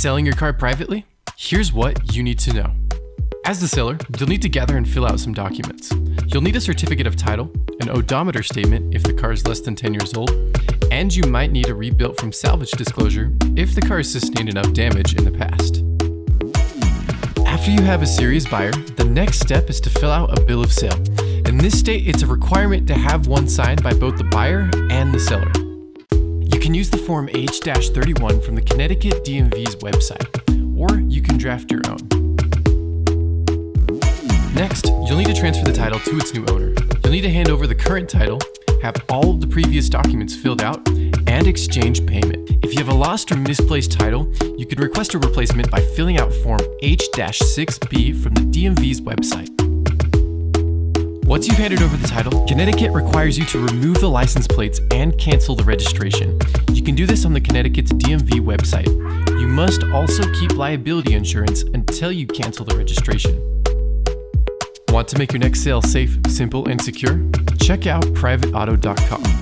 selling your car privately? Here's what you need to know. As the seller, you'll need to gather and fill out some documents. You'll need a certificate of title, an odometer statement if the car is less than 10 years old, and you might need a rebuilt from salvage disclosure if the car has sustained enough damage in the past. After you have a serious buyer, the next step is to fill out a bill of sale. In this state, it's a requirement to have one signed by both the buyer and the seller. You can use the Form H-31 from the Connecticut DMV's website, or you can draft your own. Next, you'll need to transfer the title to its new owner. You'll need to hand over the current title, have all of the previous documents filled out, and exchange payment. If you have a lost or misplaced title, you can request a replacement by filling out Form H-6B from the DMV's website. Once you've handed over the title, Connecticut requires you to remove the license plates and cancel the registration. You can do this on the Connecticut's DMV website. You must also keep liability insurance until you cancel the registration. Want to make your next sale safe, simple, and secure? Check out privateauto.com.